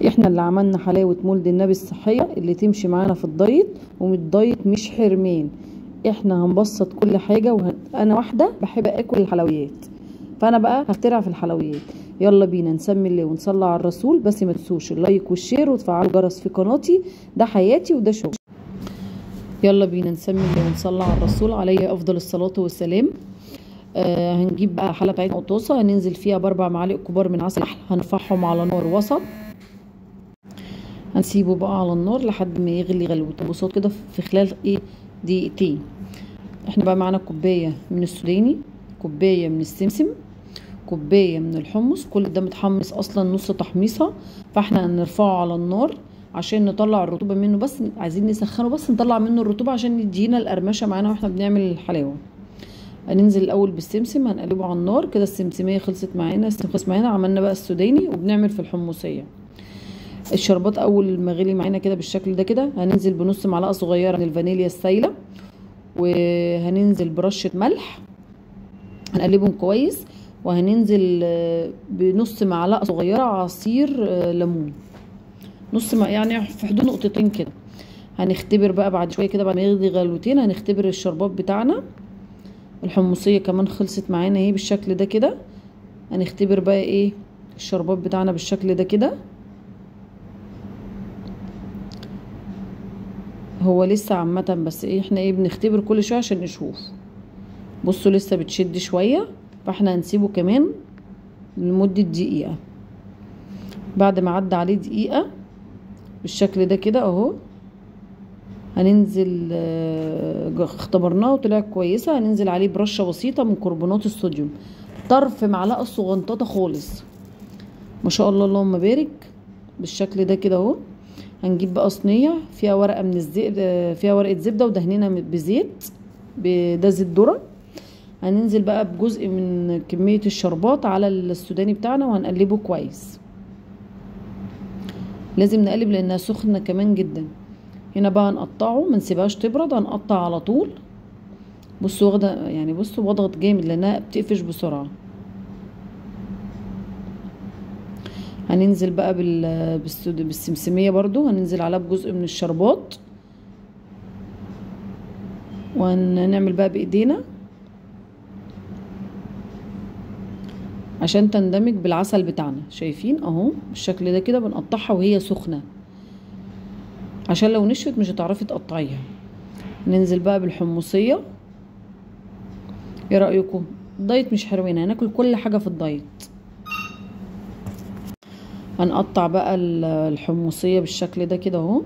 احنا اللي عملنا حلاوة مولد النبي الصحية اللي تمشي معانا في الدايت، الدايت مش حرمان. احنا هنبسط كل حاجة، انا واحدة بحب اكل الحلويات، فانا بقى هخترع في الحلويات. يلا بينا نسمي الله ونصلي على الرسول، بس ما تنسوش اللايك والشير وتفعلوا الجرس في قناتي، ده حياتي وده شغل. يلا بينا نسمي الله ونصلي على الرسول عليه افضل الصلاة والسلام. هنجيب بقى حله بتاعتنا قطوسه، هننزل فيها ب4 معالق كبار من عسل نحل، هنرفعهم على نار وسط، هنسيبه بقى على النار لحد ما يغلي غلوته بصوت كده في خلال دقيقتين. احنا بقى معانا كوبايه من السوداني، كوبايه من السمسم، كوبايه من الحمص، كل ده متحمص اصلا نص تحميصه، فاحنا هنرفعه على النار عشان نطلع الرطوبه منه، بس عايزين نسخنه بس نطلع منه الرطوبه عشان يدينا القرمشه معانا واحنا بنعمل الحلاوه. هننزل الاول بالسمسم، هنقلبه على النار كده. السمسميه خلصت معانا، عملنا بقى السوداني وبنعمل في الحمصيه. الشربات اول ما غلي معانا كده بالشكل ده كده، هننزل بنص معلقه صغيره من الفانيليا السايله، وهننزل برشه ملح، هنقلبهم كويس، وهننزل بنص معلقه صغيره عصير ليمون، يعني في حدود نقطتين كده. هنختبر بقى بعد شويه كده، بعد ما يغلي غلوتين هنختبر الشربات بتاعنا. الحمصيه كمان خلصت معانا اهي بالشكل ده كده. هنختبر بقى ايه الشربات بتاعنا بالشكل ده كده. هو لسه عامه، بس ايه احنا بنختبر كل شويه عشان نشوف. بصوا لسه بتشد شويه، فاحنا هنسيبه كمان لمده دقيقه. بعد ما عدى عليه دقيقه بالشكل ده كده اهو، هننزل اختبرناه وطلع كويسه، هننزل عليه برشه بسيطه من كربونات الصوديوم، طرف معلقه صغنططه خالص، ما شاء الله اللهم بارك بالشكل ده كده اهو. هنجيب بقى صينيه فيها ورقه من الزبده، فيها ورقه زبده ودهنينها بزيت، ده زيت ذره. هننزل بقى بجزء من كميه الشربات على السوداني بتاعنا وهنقلبه كويس. لازم نقلب لانها سخنه كمان جدا. هنا بقى هنقطعه، ما نسيبهاش تبرد، هنقطع على طول. بصوا واخده يعني، بصوا بضغط جامد لانها بتقفش بسرعه. هننزل بقى بالسمسميه برضو، هننزل عليها بجزء من الشربات، وهنعمل بقى بايدينا عشان تندمج بالعسل بتاعنا. شايفين اهو بالشكل ده كده، بنقطعها وهي سخنه عشان لو نشفت مش هتعرفي تقطعيها. ننزل بقى بالحمصيه. ايه رايكم؟ الدايت مش حلوين، هناكل كل حاجه في الدايت. هنقطع بقى الحمصيه بالشكل ده كده اهو.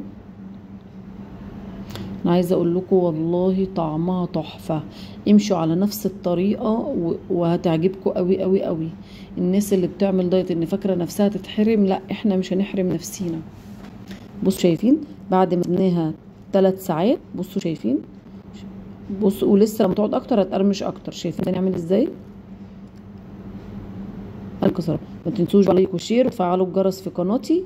انا عايزه اقول لكم والله طعمها تحفه، امشوا على نفس الطريقه وهتعجبكم قوي قوي قوي. الناس اللي بتعمل دايت ان فاكره نفسها تتحرم، لا احنا مش هنحرم نفسينا. بصوا شايفين بعد ما سبناها 3 ساعات، بصوا شايفين، بصوا ولسه لما تقعد اكتر هتقرمش اكتر. شايفين نعمل ازاي؟ الكسره. ما تنسوش لايك وشير وتفعلوا الجرس في قناتي.